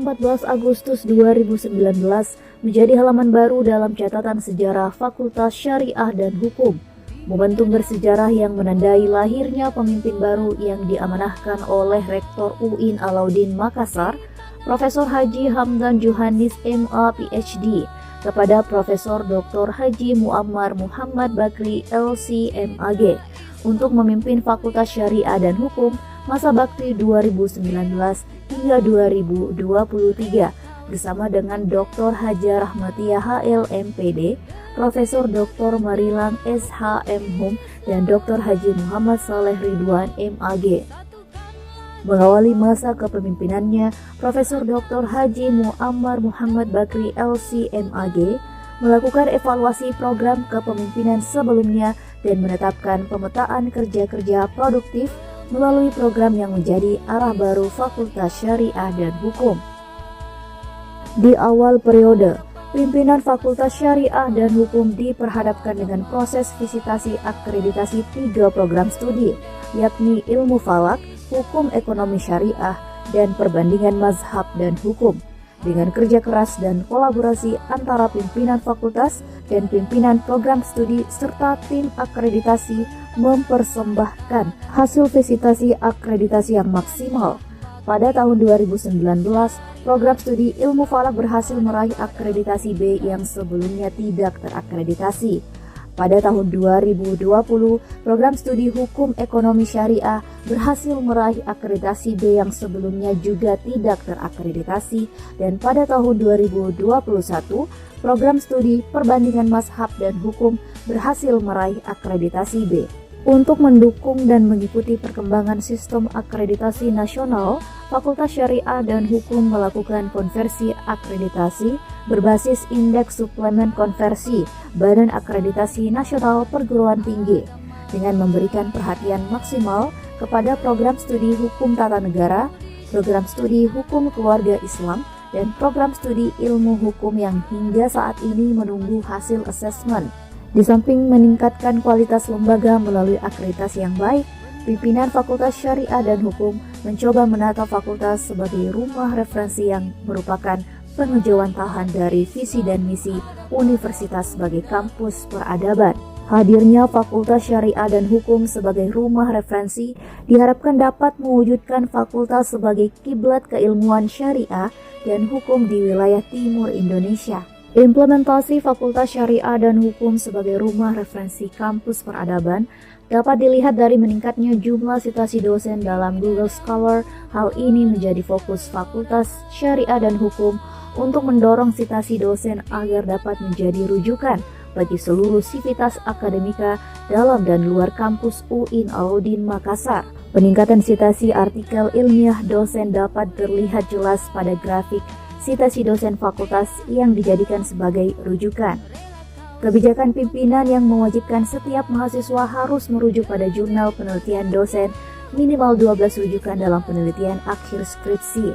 14 Agustus 2019 menjadi halaman baru dalam catatan sejarah Fakultas Syariah dan Hukum. Momentum bersejarah yang menandai lahirnya pemimpin baru yang diamanahkan oleh Rektor UIN Alauddin Makassar, Profesor Haji Hamdan Johannes MA PhD, kepada Profesor Dr. Haji Muammar Muhammad Bakri LC MAG untuk memimpin Fakultas Syariah dan Hukum masa bakti 2019 hingga 2023 bersama dengan Dr. Hajar Rahmatia HL MPD, Profesor Dr. Marilang SHM Hum, dan Dr. Haji Muhammad Saleh Ridwan MAG. Mengawali masa kepemimpinannya, Profesor Dr. Haji Muammar Muhammad Bakri LC MAG melakukan evaluasi program kepemimpinan sebelumnya dan menetapkan pemetaan kerja-kerja produktif melalui program yang menjadi arah baru Fakultas Syariah dan Hukum. Di awal periode, pimpinan Fakultas Syariah dan Hukum diperhadapkan dengan proses visitasi akreditasi 3 program studi, yakni Ilmu Falak, Hukum Ekonomi Syariah, dan Perbandingan Mazhab dan Hukum. Dengan kerja keras dan kolaborasi antara pimpinan fakultas dan pimpinan program studi serta tim akreditasi mempersembahkan hasil visitasi akreditasi yang maksimal. Pada tahun 2019, program studi Ilmu Falak berhasil meraih akreditasi B yang sebelumnya tidak terakreditasi. Pada tahun 2020, program studi Hukum Ekonomi Syariah berhasil meraih akreditasi B yang sebelumnya juga tidak terakreditasi, dan pada tahun 2021, program studi Perbandingan Mazhab dan Hukum berhasil meraih akreditasi B. Untuk mendukung dan mengikuti perkembangan sistem akreditasi nasional, Fakultas Syariah dan Hukum melakukan konversi akreditasi berbasis Indeks Suplemen Konversi Badan Akreditasi Nasional Perguruan Tinggi dengan memberikan perhatian maksimal kepada program studi Hukum Tata Negara, program studi Hukum Keluarga Islam, dan program studi Ilmu Hukum yang hingga saat ini menunggu hasil asesmen. Di samping meningkatkan kualitas lembaga melalui akreditasi yang baik, pimpinan Fakultas Syariah dan Hukum mencoba menata fakultas sebagai rumah referensi yang merupakan pengejawantahan dari visi dan misi universitas sebagai kampus peradaban. Hadirnya Fakultas Syariah dan Hukum sebagai rumah referensi diharapkan dapat mewujudkan fakultas sebagai kiblat keilmuan syariah dan hukum di wilayah timur Indonesia. Implementasi Fakultas Syariah dan Hukum sebagai rumah referensi kampus peradaban dapat dilihat dari meningkatnya jumlah citasi dosen dalam Google Scholar. Hal ini menjadi fokus Fakultas Syariah dan Hukum untuk mendorong citasi dosen agar dapat menjadi rujukan bagi seluruh sivitas akademika dalam dan luar kampus UIN Alauddin Makassar. Peningkatan citasi artikel ilmiah dosen dapat terlihat jelas pada grafik citasi dosen fakultas yang dijadikan sebagai rujukan. Kebijakan pimpinan yang mewajibkan setiap mahasiswa harus merujuk pada jurnal penelitian dosen minimal 12 rujukan dalam penelitian akhir skripsi.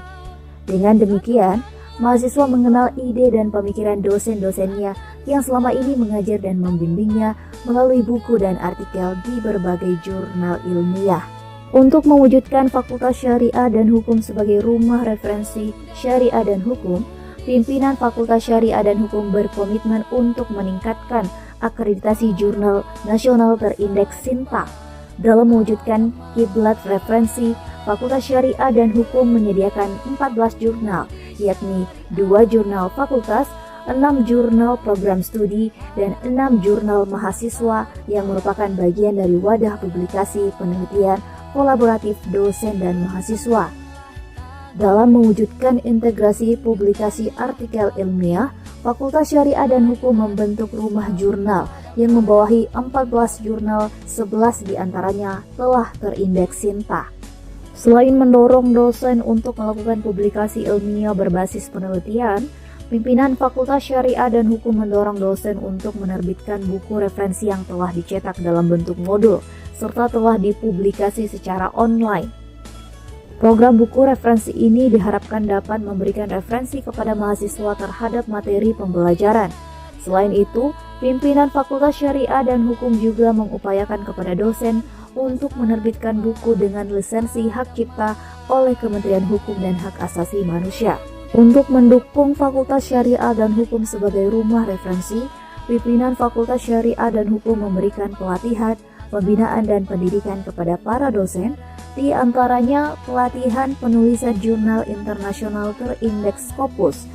Dengan demikian, mahasiswa mengenal ide dan pemikiran dosen-dosennya yang selama ini mengajar dan membimbingnya melalui buku dan artikel di berbagai jurnal ilmiah. Untuk mewujudkan Fakultas Syariah dan Hukum sebagai rumah referensi Syariah dan Hukum, pimpinan Fakultas Syariah dan Hukum berkomitmen untuk meningkatkan akreditasi jurnal nasional terindeks SINTA. Dalam mewujudkan kiblat referensi, Fakultas Syariah dan Hukum menyediakan 14 jurnal, yakni 2 jurnal fakultas, 6 jurnal program studi, dan 6 jurnal mahasiswa yang merupakan bagian dari wadah publikasi penelitian kolaboratif dosen dan mahasiswa. Dalam mewujudkan integrasi publikasi artikel ilmiah, Fakultas Syariah dan Hukum membentuk rumah jurnal yang membawahi 14 jurnal, 11 diantaranya telah terindeks SINTA. Selain mendorong dosen untuk melakukan publikasi ilmiah berbasis penelitian, pimpinan Fakultas Syariah dan Hukum mendorong dosen untuk menerbitkan buku referensi yang telah dicetak dalam bentuk modul, serta telah dipublikasi secara online. Program buku referensi ini diharapkan dapat memberikan referensi kepada mahasiswa terhadap materi pembelajaran. Selain itu, pimpinan Fakultas Syariah dan Hukum juga mengupayakan kepada dosen untuk menerbitkan buku dengan lisensi hak cipta oleh Kementerian Hukum dan Hak Asasi Manusia. Untuk mendukung Fakultas Syariah dan Hukum sebagai rumah referensi, pimpinan Fakultas Syariah dan Hukum memberikan pelatihan, pembinaan dan pendidikan kepada para dosen, di antaranya pelatihan penulisan jurnal internasional terindeks Scopus,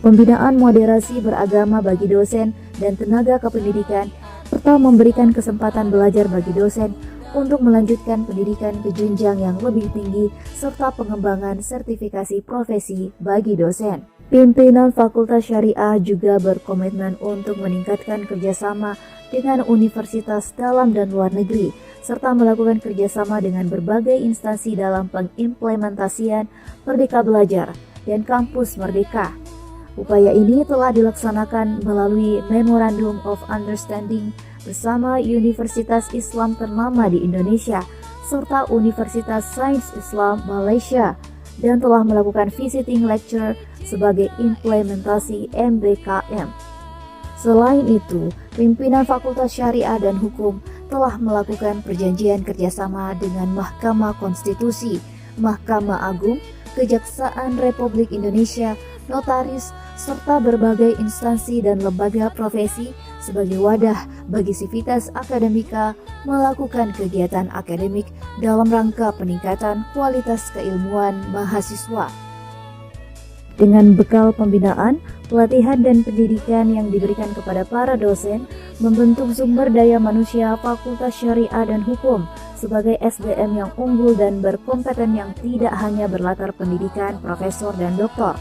pembinaan moderasi beragama bagi dosen dan tenaga kependidikan, serta memberikan kesempatan belajar bagi dosen untuk melanjutkan pendidikan ke jenjang yang lebih tinggi serta pengembangan sertifikasi profesi bagi dosen. Pimpinan Fakultas Syariah juga berkomitmen untuk meningkatkan kerjasama dengan universitas dalam dan luar negeri, serta melakukan kerjasama dengan berbagai instansi dalam pengimplementasian Merdeka Belajar dan Kampus Merdeka. Upaya ini telah dilaksanakan melalui Memorandum of Understanding bersama Universitas Islam ternama di Indonesia serta Universitas Sains Islam Malaysia dan telah melakukan visiting lecture sebagai implementasi MBKM. Selain itu, pimpinan Fakultas Syariah dan Hukum telah melakukan perjanjian kerjasama dengan Mahkamah Konstitusi, Mahkamah Agung, Kejaksaan Republik Indonesia, notaris, serta berbagai instansi dan lembaga profesi sebagai wadah bagi sivitas akademika melakukan kegiatan akademik dalam rangka peningkatan kualitas keilmuan mahasiswa. Dengan bekal pembinaan, pelatihan dan pendidikan yang diberikan kepada para dosen, membentuk sumber daya manusia Fakultas Syariah dan Hukum sebagai SDM yang unggul dan berkompeten yang tidak hanya berlatar pendidikan profesor dan doktor.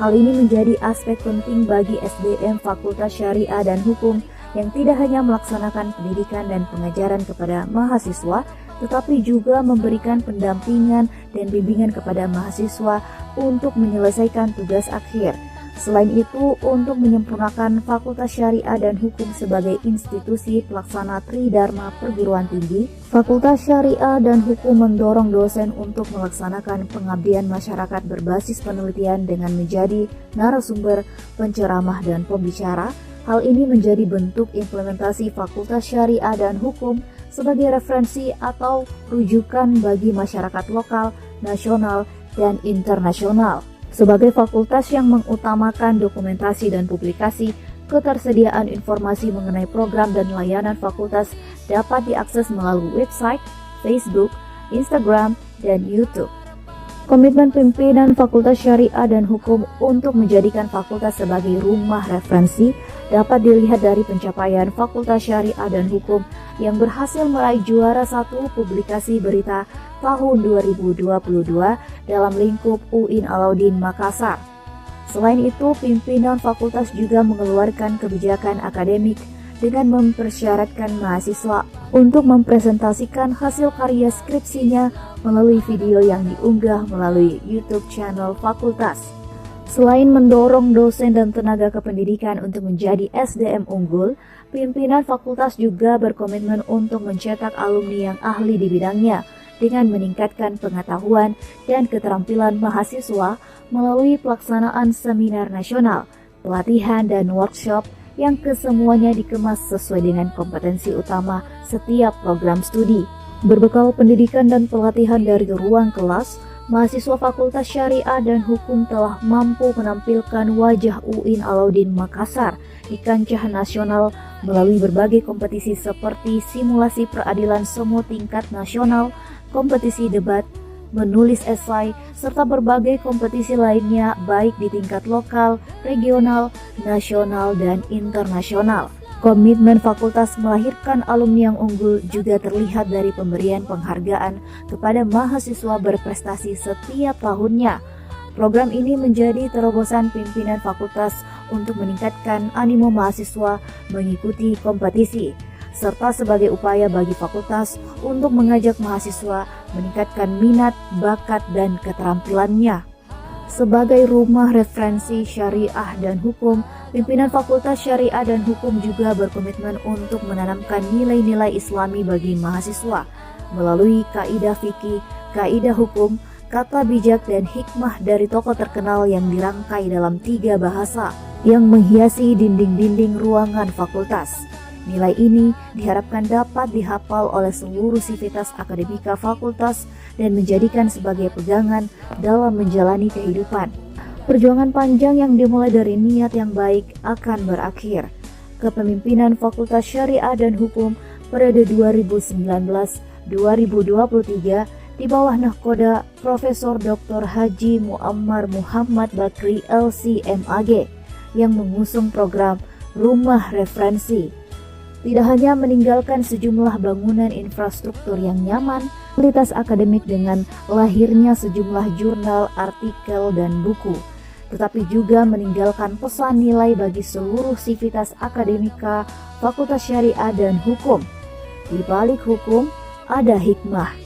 Hal ini menjadi aspek penting bagi SDM Fakultas Syariah dan Hukum yang tidak hanya melaksanakan pendidikan dan pengajaran kepada mahasiswa, tetapi juga memberikan pendampingan dan bimbingan kepada mahasiswa untuk menyelesaikan tugas akhir. Selain itu, untuk menyempurnakan Fakultas Syariah dan Hukum sebagai institusi pelaksana Tridharma perguruan tinggi, Fakultas Syariah dan Hukum mendorong dosen untuk melaksanakan pengabdian masyarakat berbasis penelitian dengan menjadi narasumber, penceramah, dan pembicara. Hal ini menjadi bentuk implementasi Fakultas Syariah dan Hukum sebagai referensi atau rujukan bagi masyarakat lokal, nasional, dan internasional. Sebagai fakultas yang mengutamakan dokumentasi dan publikasi, ketersediaan informasi mengenai program dan layanan fakultas dapat diakses melalui website, Facebook, Instagram, dan YouTube. Komitmen pimpinan Fakultas Syariah dan Hukum untuk menjadikan fakultas sebagai rumah referensi dapat dilihat dari pencapaian Fakultas Syariah dan Hukum yang berhasil meraih juara 1 publikasi berita tahun 2022 dalam lingkup UIN Alauddin Makassar. Selain itu, pimpinan fakultas juga mengeluarkan kebijakan akademik dengan mempersyaratkan mahasiswa untuk mempresentasikan hasil karya skripsinya melalui video yang diunggah melalui YouTube channel fakultas. Selain mendorong dosen dan tenaga kependidikan untuk menjadi SDM unggul, pimpinan fakultas juga berkomitmen untuk mencetak alumni yang ahli di bidangnya dengan meningkatkan pengetahuan dan keterampilan mahasiswa melalui pelaksanaan seminar nasional, pelatihan dan workshop yang kesemuanya dikemas sesuai dengan kompetensi utama setiap program studi. Berbekal pendidikan dan pelatihan dari ruang kelas, mahasiswa Fakultas Syariah dan Hukum telah mampu menampilkan wajah UIN Alauddin Makassar di kancah nasional melalui berbagai kompetisi seperti simulasi peradilan semua tingkat nasional, kompetisi debat, menulis esai, serta berbagai kompetisi lainnya baik di tingkat lokal, regional, nasional, dan internasional. Komitmen fakultas melahirkan alumni yang unggul juga terlihat dari pemberian penghargaan kepada mahasiswa berprestasi setiap tahunnya. Program ini menjadi terobosan pimpinan fakultas untuk meningkatkan animo mahasiswa mengikuti kompetisi, serta sebagai upaya bagi fakultas untuk mengajak mahasiswa meningkatkan minat, bakat, dan keterampilannya. Sebagai rumah referensi syariah dan hukum, pimpinan Fakultas Syariah dan Hukum juga berkomitmen untuk menanamkan nilai-nilai Islami bagi mahasiswa melalui kaidah fikih, kaidah hukum, kata bijak, dan hikmah dari tokoh terkenal yang dirangkai dalam 3 bahasa yang menghiasi dinding-dinding ruangan fakultas. Nilai ini diharapkan dapat dihafal oleh seluruh sivitas akademika fakultas dan menjadikan sebagai pegangan dalam menjalani kehidupan. Perjuangan panjang yang dimulai dari niat yang baik akan berakhir. Kepemimpinan Fakultas Syariah dan Hukum periode 2019-2023 di bawah nahkoda Profesor Dr. Haji Muammar Muhammad Bakri LC.MAG yang mengusung program Rumah Referensi. Tidak hanya meninggalkan sejumlah bangunan infrastruktur yang nyaman, kualitas akademik dengan lahirnya sejumlah jurnal, artikel, dan buku, tetapi juga meninggalkan pesan nilai bagi seluruh sivitas akademika Fakultas Syariah dan Hukum. Di balik hukum ada hikmah.